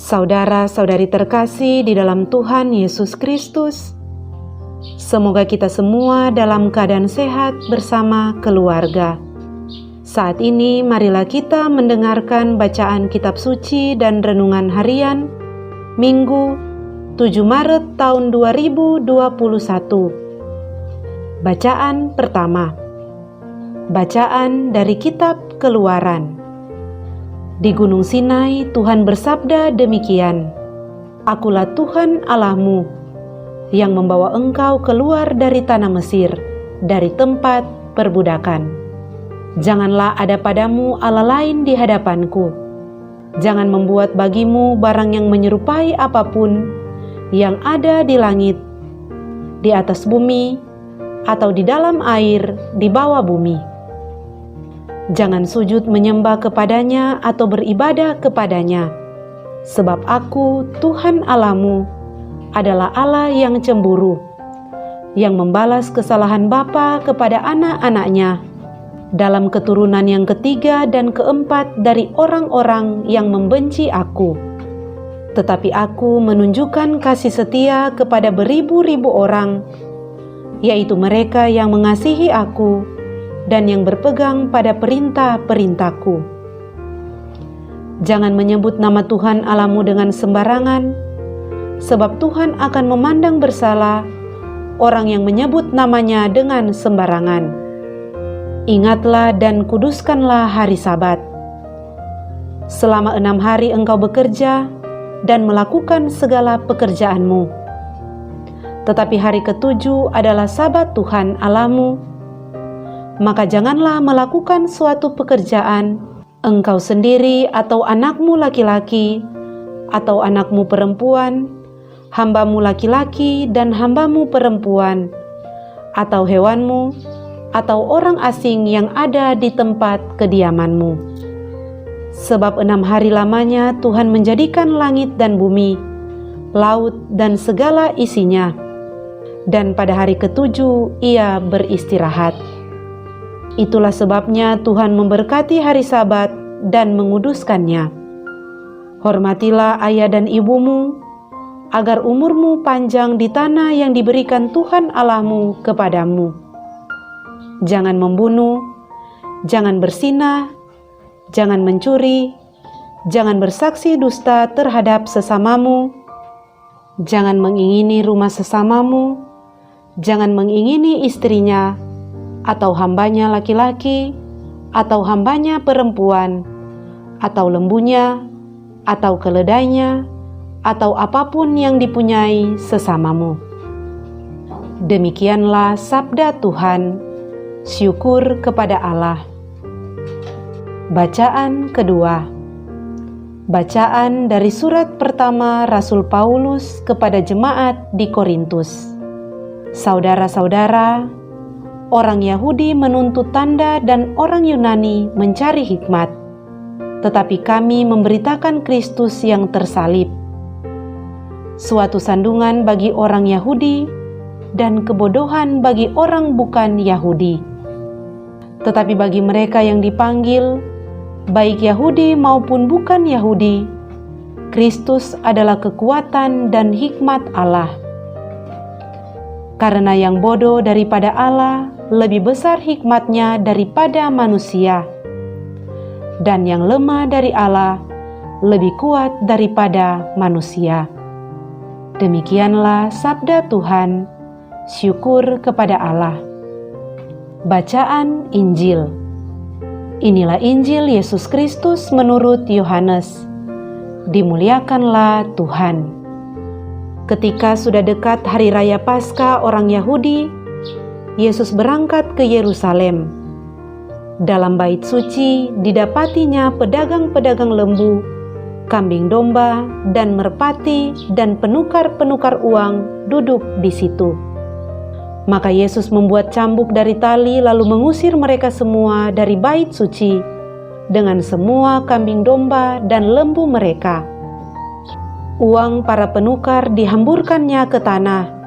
Saudara-saudari terkasih di dalam Tuhan Yesus Kristus, semoga kita semua dalam keadaan sehat bersama keluarga. Saat ini marilah kita mendengarkan bacaan kitab suci dan renungan harian Minggu 7 Maret tahun 2021. Bacaan pertama. Bacaan dari kitab Keluaran. Di Gunung Sinai Tuhan bersabda demikian, "Akulah Tuhan Allahmu yang membawa engkau keluar dari tanah Mesir, dari tempat perbudakan. Janganlah ada padamu Allah lain di hadapanku. Jangan membuat bagimu barang yang menyerupai apapun yang ada di langit, di atas bumi, atau di dalam air di bawah bumi. Jangan sujud menyembah kepadanya atau beribadah kepadanya, sebab aku, Tuhan Allahmu, adalah Allah yang cemburu, yang membalas kesalahan bapa kepada anak-anaknya, dalam keturunan yang ketiga dan keempat dari orang-orang yang membenci aku. Tetapi aku menunjukkan kasih setia kepada beribu-ribu orang, yaitu mereka yang mengasihi aku dan yang berpegang pada perintah-perintahku. Jangan menyebut nama Tuhan Allahmu dengan sembarangan, sebab Tuhan akan memandang bersalah orang yang menyebut namanya dengan sembarangan. Ingatlah dan kuduskanlah hari Sabat. Selama 6 hari engkau bekerja dan melakukan segala pekerjaanmu. Tetapi hari ke-7 adalah Sabat Tuhan Allahmu. Maka janganlah melakukan suatu pekerjaan, engkau sendiri atau anakmu laki-laki, atau anakmu perempuan, hambamu laki-laki dan hambamu perempuan, atau hewanmu, atau orang asing yang ada di tempat kediamanmu. Sebab 6 hari lamanya Tuhan menjadikan langit dan bumi, laut dan segala isinya, dan pada hari ke-7 Ia beristirahat. Itulah sebabnya Tuhan memberkati hari Sabat dan menguduskannya. Hormatilah ayah dan ibumu, agar umurmu panjang di tanah yang diberikan Tuhan Allahmu kepadamu. Jangan membunuh, jangan berzinah, jangan mencuri, jangan bersaksi dusta terhadap sesamamu, jangan mengingini rumah sesamamu, jangan mengingini istrinya, atau hambanya laki-laki, atau hambanya perempuan, atau lembunya, atau keledainya, atau apapun yang dipunyai sesamamu. Demikianlah sabda Tuhan. Syukur kepada Allah. Bacaan kedua. Bacaan dari surat pertama Rasul Paulus kepada jemaat di Korintus. Saudara-saudara, orang Yahudi menuntut tanda dan orang Yunani mencari hikmat, tetapi kami memberitakan Kristus yang tersalib, suatu sandungan bagi orang Yahudi dan kebodohan bagi orang bukan Yahudi. Tetapi bagi mereka yang dipanggil, baik Yahudi maupun bukan Yahudi, Kristus adalah kekuatan dan hikmat Allah. Karena yang bodoh daripada Allah lebih besar hikmatnya daripada manusia, dan yang lemah dari Allah lebih kuat daripada manusia. Demikianlah sabda Tuhan. Syukur kepada Allah. Bacaan Injil. Inilah Injil Yesus Kristus menurut Yohanes. Dimuliakanlah Tuhan. Ketika sudah dekat hari raya Paskah orang Yahudi, Yesus berangkat ke Yerusalem. Dalam bait suci didapatinya pedagang-pedagang lembu, kambing domba, dan merpati, dan penukar-penukar uang duduk di situ. Maka Yesus membuat cambuk dari tali lalu mengusir mereka semua dari bait suci dengan semua kambing domba dan lembu mereka. Uang para penukar dihamburkannya ke tanah,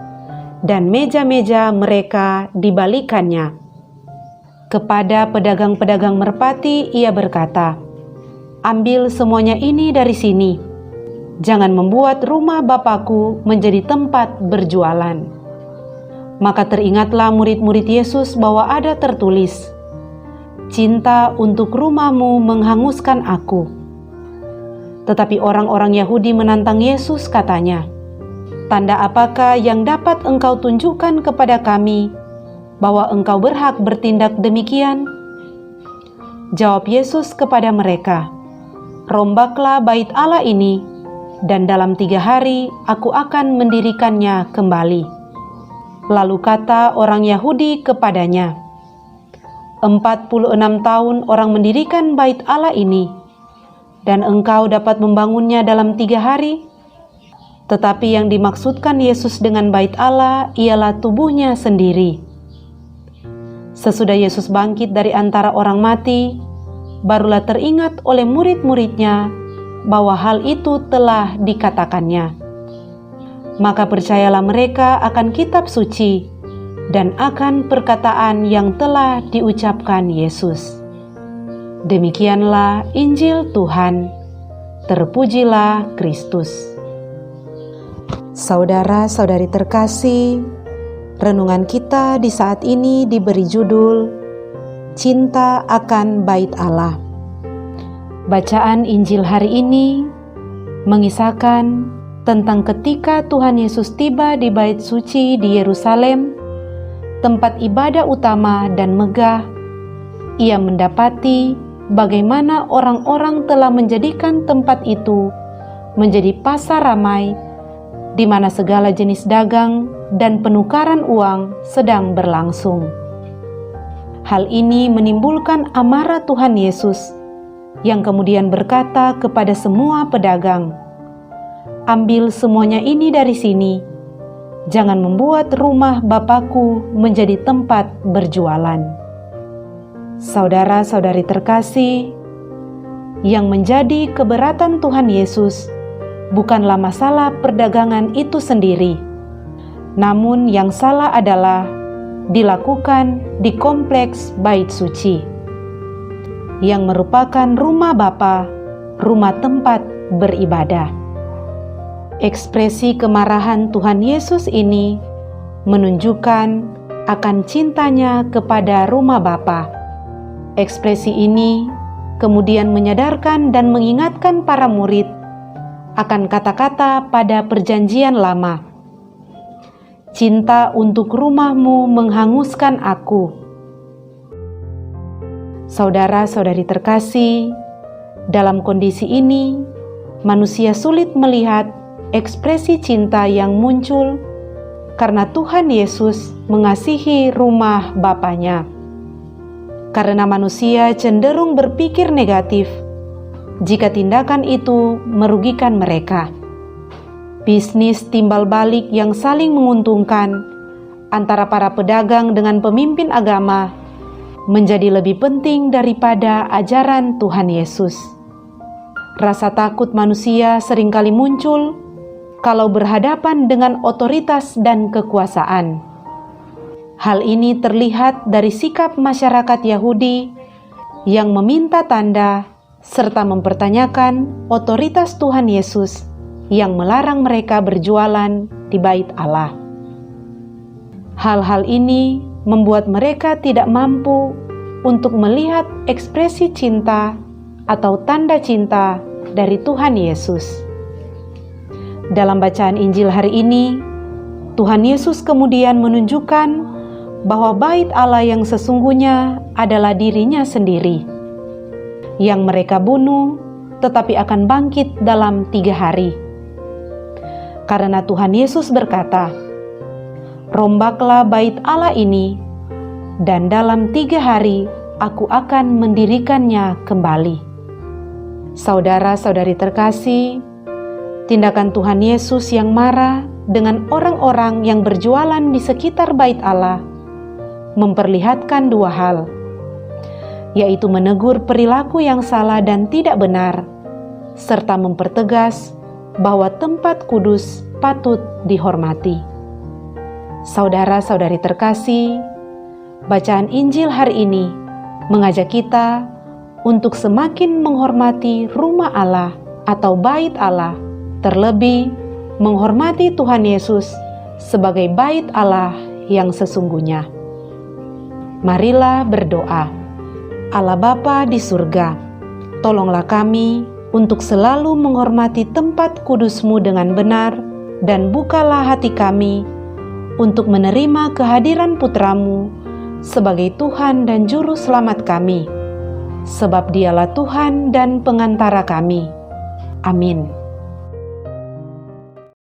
dan meja-meja mereka dibalikannya. Kepada pedagang-pedagang merpati ia berkata, "Ambil semuanya ini dari sini. Jangan membuat rumah Bapakku menjadi tempat berjualan." Maka teringatlah murid-murid Yesus bahwa ada tertulis, "Cinta untuk rumahmu menghanguskan aku." Tetapi orang-orang Yahudi menantang Yesus, katanya, "Tanda apakah yang dapat engkau tunjukkan kepada kami bahwa engkau berhak bertindak demikian?" Jawab Yesus kepada mereka, "Rombaklah bait Allah ini, dan dalam 3 hari aku akan mendirikannya kembali." Lalu kata orang Yahudi kepadanya, 46 tahun orang mendirikan bait Allah ini, dan engkau dapat membangunnya dalam 3 hari? Tetapi yang dimaksudkan Yesus dengan bait Allah ialah tubuhnya sendiri. Sesudah Yesus bangkit dari antara orang mati, barulah teringat oleh murid-muridnya bahwa hal itu telah dikatakannya. Maka percayalah mereka akan kitab suci dan akan perkataan yang telah diucapkan Yesus. Demikianlah Injil Tuhan. Terpujilah Kristus. Saudara-saudari terkasih, renungan kita di saat ini diberi judul Cinta akan Bait Allah. Bacaan Injil hari ini mengisahkan tentang ketika Tuhan Yesus tiba di bait suci di Yerusalem, tempat ibadah utama dan megah. Ia mendapati bagaimana orang-orang telah menjadikan tempat itu menjadi pasar ramai, di mana segala jenis dagang dan penukaran uang sedang berlangsung. Hal ini menimbulkan amarah Tuhan Yesus, yang kemudian berkata kepada semua pedagang, "Ambil semuanya ini dari sini, jangan membuat rumah Bapakku menjadi tempat berjualan." Saudara-saudari terkasih, yang menjadi keberatan Tuhan Yesus bukanlah masalah perdagangan itu sendiri, namun yang salah adalah dilakukan di kompleks bait suci, yang merupakan rumah Bapa, rumah tempat beribadah. Ekspresi kemarahan Tuhan Yesus ini menunjukkan akan cintanya kepada rumah Bapa. Ekspresi ini kemudian menyadarkan dan mengingatkan para murid akan kata-kata pada Perjanjian Lama, "Cinta untuk rumahmu menghanguskan aku." Saudara-saudari terkasih, dalam kondisi ini, manusia sulit melihat ekspresi cinta yang muncul karena Tuhan Yesus mengasihi rumah Bapanya. Karena manusia cenderung berpikir negatif jika tindakan itu merugikan mereka. Bisnis timbal balik yang saling menguntungkan antara para pedagang dengan pemimpin agama menjadi lebih penting daripada ajaran Tuhan Yesus. Rasa takut manusia seringkali muncul kalau berhadapan dengan otoritas dan kekuasaan. Hal ini terlihat dari sikap masyarakat Yahudi yang meminta tanda serta mempertanyakan otoritas Tuhan Yesus yang melarang mereka berjualan di bait Allah. Hal-hal ini membuat mereka tidak mampu untuk melihat ekspresi cinta atau tanda cinta dari Tuhan Yesus. Dalam bacaan Injil hari ini, Tuhan Yesus kemudian menunjukkan bahwa bait Allah yang sesungguhnya adalah dirinya sendiri, yang mereka bunuh tetapi akan bangkit dalam 3 hari. Karena Tuhan Yesus berkata, "Rombaklah bait Allah ini, dan dalam 3 hari aku akan mendirikannya kembali." Saudara-saudari terkasih, tindakan Tuhan Yesus yang marah dengan orang-orang yang berjualan di sekitar bait Allah memperlihatkan 2 hal, yaitu menegur perilaku yang salah dan tidak benar, serta mempertegas bahwa tempat kudus patut dihormati. Saudara-saudari terkasih, bacaan Injil hari ini mengajak kita untuk semakin menghormati rumah Allah atau bait Allah terlebih menghormati Tuhan Yesus sebagai bait Allah yang sesungguhnya. Marilah berdoa. Allah Bapa di surga, tolonglah kami untuk selalu menghormati tempat kudus-Mu dengan benar, dan bukalah hati kami untuk menerima kehadiran Putra-Mu sebagai Tuhan dan Juru Selamat kami, sebab Dialah Tuhan dan pengantara kami. Amin.